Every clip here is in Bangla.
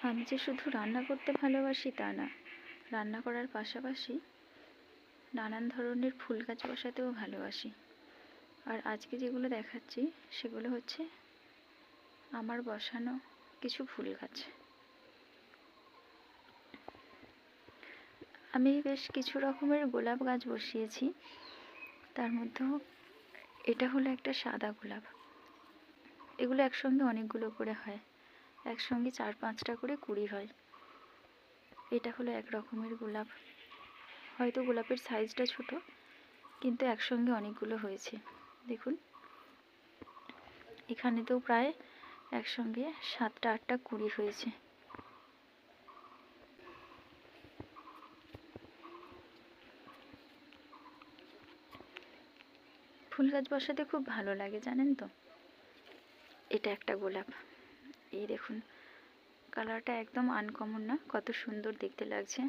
আমি যে শুধু রান্না করতে ভালোবাসি তা না, রান্না করার পাশাপাশি নানান ধরনের ফুল গাছ বসাতেও ভালোবাসি। আর আজকে যেগুলো দেখাচ্ছি সেগুলো হচ্ছে আমার বসানো কিছু ফুল গাছ। আমি বেশ কিছু রকমের গোলাপ গাছ বসিয়েছি, তার মধ্যেও এটা হলো একটা সাদা গোলাপ। এগুলো একসঙ্গে অনেকগুলো করে হয়, একসঙ্গে 4-5টা করে কুড়ি হয়। এটা হলো এক রকমের গোলাপ, হয়তো গোলাপের সাইজটা ছোট, কিন্তু একসঙ্গে অনেকগুলো হয়েছে। দেখুন এখানেতেও প্রায় একসঙ্গে 7-8টা কুড়ি হয়েছে। ফুল গাছ বসাতে খুব ভালো লাগে জানেন তো। এটা একটা গোলাপ, এই দেখুন কালারটা একদম আনকমন না, কত সুন্দর দেখতে লাগছে।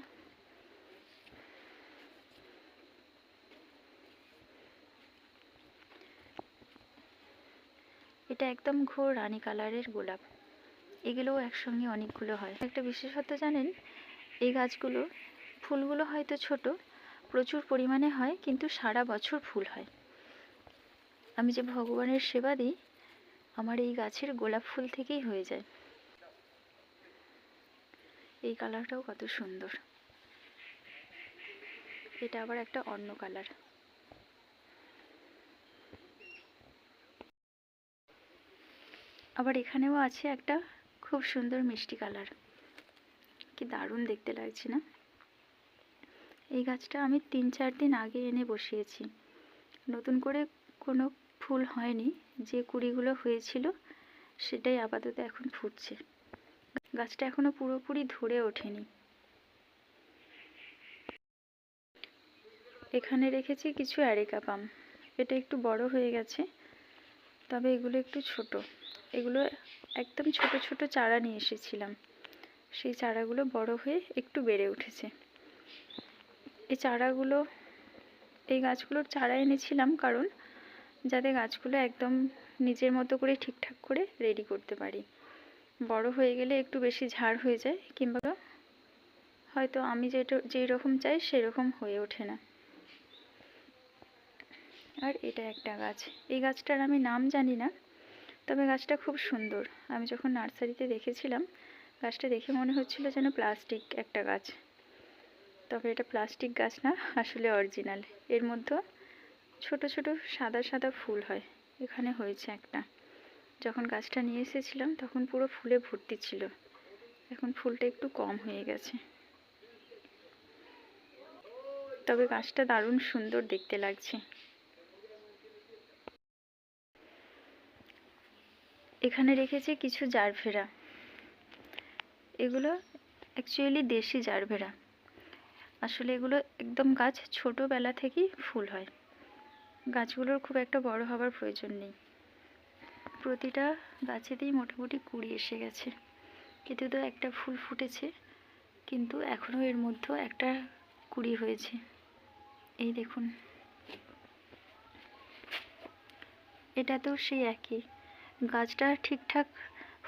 এটা একদম ঘোর রানী কালারের গোলাপ। এগুলোও একসঙ্গে অনেকগুলো হয়। একটা বিশেষত্ব জানেন, এই গাছগুলো ফুলগুলো হয়তো ছোট, প্রচুর পরিমাণে হয়, কিন্তু সারা বছর ফুল হয়। আমি যে ভগবানের সেবা দিই, আমার এই গাছের গোলাপ ফুল থেকেই হয়ে যায়। এই কালারটাও কত সুন্দর। এটা আবার একটা অন্য কালার। আবার এখানেও আছে একটা খুব সুন্দর মিষ্টি কালার, কি দারুণ দেখতে লাগছে না। এই গাছটা আমি 3-4 দিন আগে এনে বসিয়েছি, নতুন করে কোনো ফুল হয়নি। যে কুড়িগুলো হয়েছিল সেটাই আপাতত এখন ফুটছে। গাছটা এখনো পুরোপুরি ধরে ওঠেনি। এখানে রেখেছি কিছু অ্যারিকা পাম। এটা একটু বড় হয়ে গেছে, তবে এগুলো একটু ছোট। এগুলো একদম ছোট ছোট চারা নিয়ে এসেছিলাম, সেই চারাগুলো বড় হয়ে একটু বেড়ে উঠেছে। এই চারাগুলো, এই গাছগুলোর চারা এনেছিলাম কারণ যাতে গাছগুলো একদম নিজের মতো করে ঠিকঠাক করে রেডি করতে পারি। বড় হয়ে গেলে একটু বেশি ঝাড় হয়ে যায়, কিংবা হয়তো আমি যেই রকম চাই সেরকম হয়ে ওঠে না। আর এটা একটা গাছ, এই গাছটার আমি নাম জানি না, তবে গাছটা খুব সুন্দর। আমি যখন নার্সারিতে দেখেছিলাম, গাছটা দেখে মনে হচ্ছিল যেন প্লাস্টিক একটা গাছ, তবে এটা প্লাস্টিক গাছ না, আসলে অরিজিনাল। এর মধ্যে ছোট ছোট সাদা সাদা ফুল হয়। এখানে হয়েছে একটা। যখন গাছটা নিয়ে এসেছিলাম তখন পুরো ফুলে ভর্তি ছিল, এখন ফুলটা একটু কম হয়ে গেছে। তবে গাছটা দারুণ সুন্দর দেখতে লাগছে। এখানে রেখেছি কিছু জারভেরা। এগুলো অ্যাকচুয়ালি দেশি জারভেরা। আসলে এগুলো একদম গাছ ছোটোবেলা থেকেই ফুল হয়, গাছগুলোর খুব একটা বড় হবার প্রয়োজন নেই। প্রতিটা গাছেতেই মোটামুটি কুড়ি এসে গেছে, কিন্তু তো একটা ফুল ফুটেছে, কিন্তু এখনও এর মধ্যেও একটা কুড়ি হয়েছে। এই দেখুন, এটা তো সেই একই, গাছটা ঠিকঠাক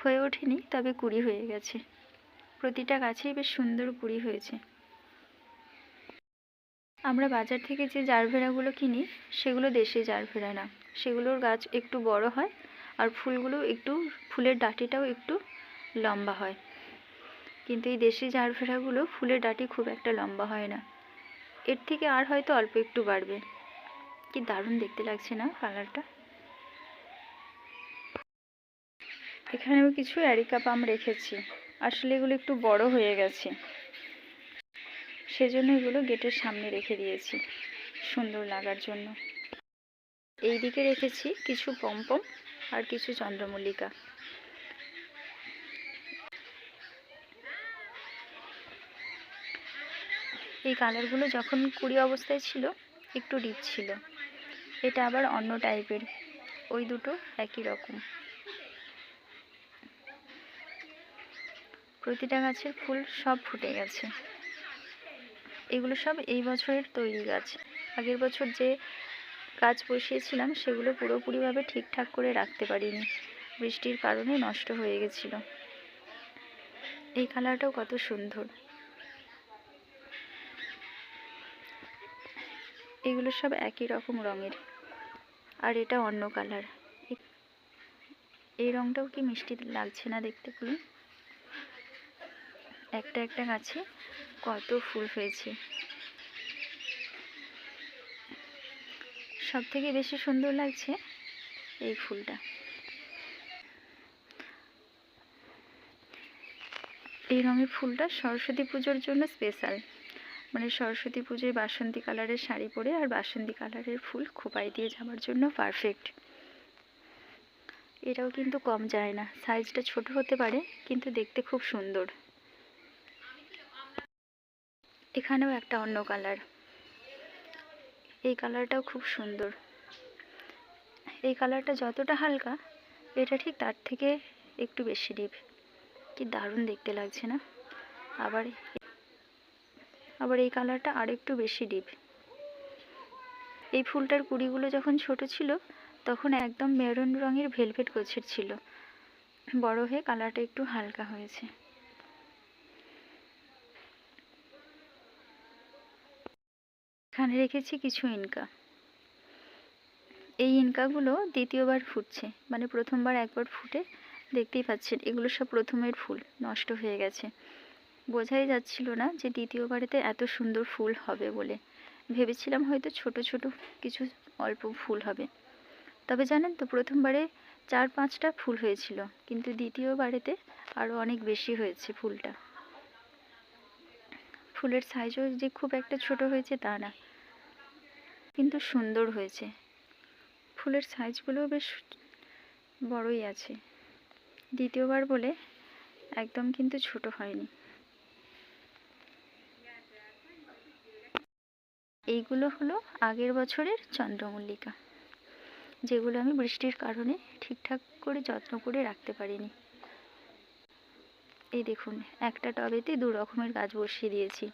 হয়ে ওঠেনি, তবে কুড়ি হয়ে গেছে। প্রতিটা গাছেই বেশ সুন্দর কুড়ি হয়েছে। আমরা বাজার থেকে যে জারভেরাগুলো কিনি সেগুলো দেশি জারভেরা না, সেগুলোর গাছ একটু বড় হয়, আর ফুলগুলো একটু, ফুলের ডাঁটিটাও একটু লম্বা হয়। কিন্তু এই দেশি জারভেরাগুলো ফুলের ডাঁটি খুব একটা লম্বা হয় না, এর থেকে আর হয়তো অল্প একটু বাড়বে। কি দারুণ দেখতে লাগছে না কালারটা। এখানেও কিছু অ্যারিকা পাম রেখেছি, আসলে এগুলো একটু বড় হয়ে গেছে, সেজন্য এগুলো গেটের সামনে রেখে দিয়েছি সুন্দর লাগার জন্য। এই দিকে রেখেছি কিছু পমপম আর কিছু চন্দ্রমল্লিকা। এই কালারগুলো যখন কুড়ি অবস্থায় ছিল একটু ডিপ ছিল, এটা আবার অন্য টাইপের, ওই দুটো একই রকম। প্রতিটা গাছের ফুল সব ফুটে গেছে। এগুলো সব এই বছরের তৈরি গাছ। আগের বছর যে গাছ বসিয়েছিলাম সেগুলো পুরোপুরিভাবে ঠিকঠাক করে রাখতে পারিনি, বৃষ্টির কারণে নষ্ট হয়ে গেছিল। এই কালারটাও কত সুন্দর। এগুলো সব একই রকম রঙের, আর এটা অন্য কালার। এই রংটাও কি মিষ্টি লাগছে না দেখতে? ফুল একটা একটা গাছে কত ফুল হয়েছে। সব থেকে বেশি সুন্দর লাগছে এই ফুলটা। এই রঙের ফুলটা সরস্বতী পুজোর জন্য স্পেশাল, মানে সরস্বতী পুজোয় বাসন্তী কালারের শাড়ি পরে আর বাসন্তী কালারের ফুল খোপায় দিয়ে যাওয়ার জন্য পারফেক্ট। এটাও কিন্তু কম যায় না, সাইজটা ছোট হতে পারে কিন্তু দেখতে খুব সুন্দর। এখানেও একটা অন্য কালার, এই কালারটাও খুব সুন্দর। এই কালারটা যতটা হালকা, এটা ঠিক তার থেকে একটু বেশি ডিপ। কি দারুণ দেখতে লাগছে না? আবার আবার এই কালারটা আর একটু বেশি ডিপ। এই ফুলটার কুড়িগুলো যখন ছোট ছিল তখন একদম মেরুন রঙের ভেলভেট গোছের ছিল, বড় হয়ে কালারটা একটু হালকা হয়েছে। এখানে রেখেছি কিছু ইনকা। এই ইনকাগুলো দ্বিতীয়বার ফুটছে, মানে প্রথমবার একবার ফুটে দেখতেই পাচ্ছেন এগুলো সব প্রথমের ফুল নষ্ট হয়ে গেছে। বোঝাই যাচ্ছিল না যে দ্বিতীয়বারেতে এত সুন্দর ফুল হবে বলে। ভেবেছিলাম হয়তো ছোট ছোট কিছু অল্প ফুল হবে। তবে জানেন তো, প্রথমবারে 4-5টা ফুল হয়েছিল, কিন্তু দ্বিতীয়বারেতে আরও অনেক বেশি হয়েছে ফুলটা। ফুলের সাইজও যে খুব একটা ছোট হয়েছে তা না, কিন্তু সুন্দর হয়েছে। ফুলের সাইজগুলোও বেশ বড়ই আছে, দ্বিতীয়বার বলে একদম কিন্তু ছোট হয়নি। এইগুলো হলো আগের বছরের চন্দ্রমল্লিকা, যেগুলো আমি বৃষ্টির কারণে ঠিকঠাক করে যত্ন করে রাখতে পারিনি। এই দেখুন, একটা টবেতে 2 রকমের গাছ বসিয়ে দিয়েছি।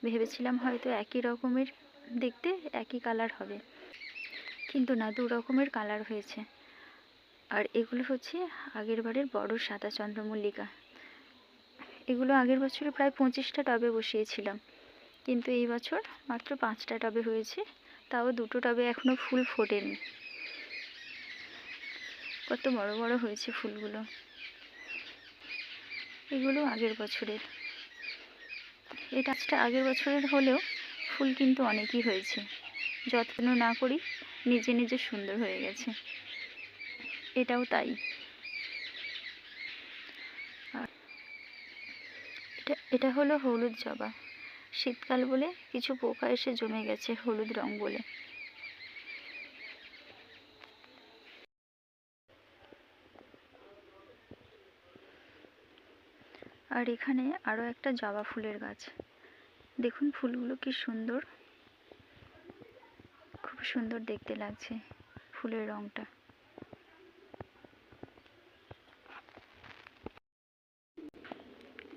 ভেবেছিলাম হয়তো একই রকমের দেখতে, একই কালার হবে, কিন্তু না, 2 রকমের কালার হয়েছে। আর এগুলো হচ্ছে আগের বারের বড় সাদা চন্দ্রমল্লিকা। এগুলো আগের বছরে প্রায় 25টা টবে বসিয়েছিলাম, কিন্তু এই বছর মাত্র 5টা টবে হয়েছে, তাও 2টো টবে এখনো ফুল ফোটেনি। কত বড় বড় হয়েছে ফুলগুলো। এগুলো আগের বছরের। এই গাছটা আগের বছরের হলেও ফুল কিন্তু অনেকই হয়েছে। যত্ন না করি নিজে নিজে সুন্দর হয়ে গেছে। এটাও তাই। আর এটা হলো হলুদ জবা। শীতকাল বলে কিছু পোকা এসে জমে গেছে হলুদ রং বলে। আর এখানে আরও একটা জবা ফুলের গাছ। দেখুন ফুলগুলো কি সুন্দর, খুব সুন্দর দেখতে লাগছে ফুলের রংটা।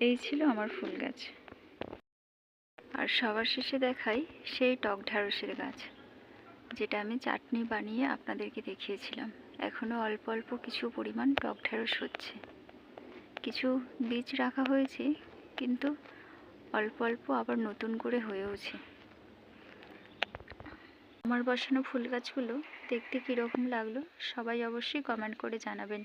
এই ছিল আমার ফুল গাছ। আর সবার শেষে দেখাই সেই টক ঢ্যাঁড়সের গাছ, যেটা আমি চাটনি বানিয়ে আপনাদেরকে দেখিয়েছিলাম। এখনো অল্প অল্প কিছু পরিমাণ টক ঢ্যাঁড়স হচ্ছে। কিছু বীজ রাখা হয়েছে, কিন্তু অল্প অল্প আবার নতুন করে হয়েওছে। আমার বসানো ফুল গাছগুলো দেখতে কীরকম লাগলো সবাই অবশ্যই কমেন্ট করে জানাবেন।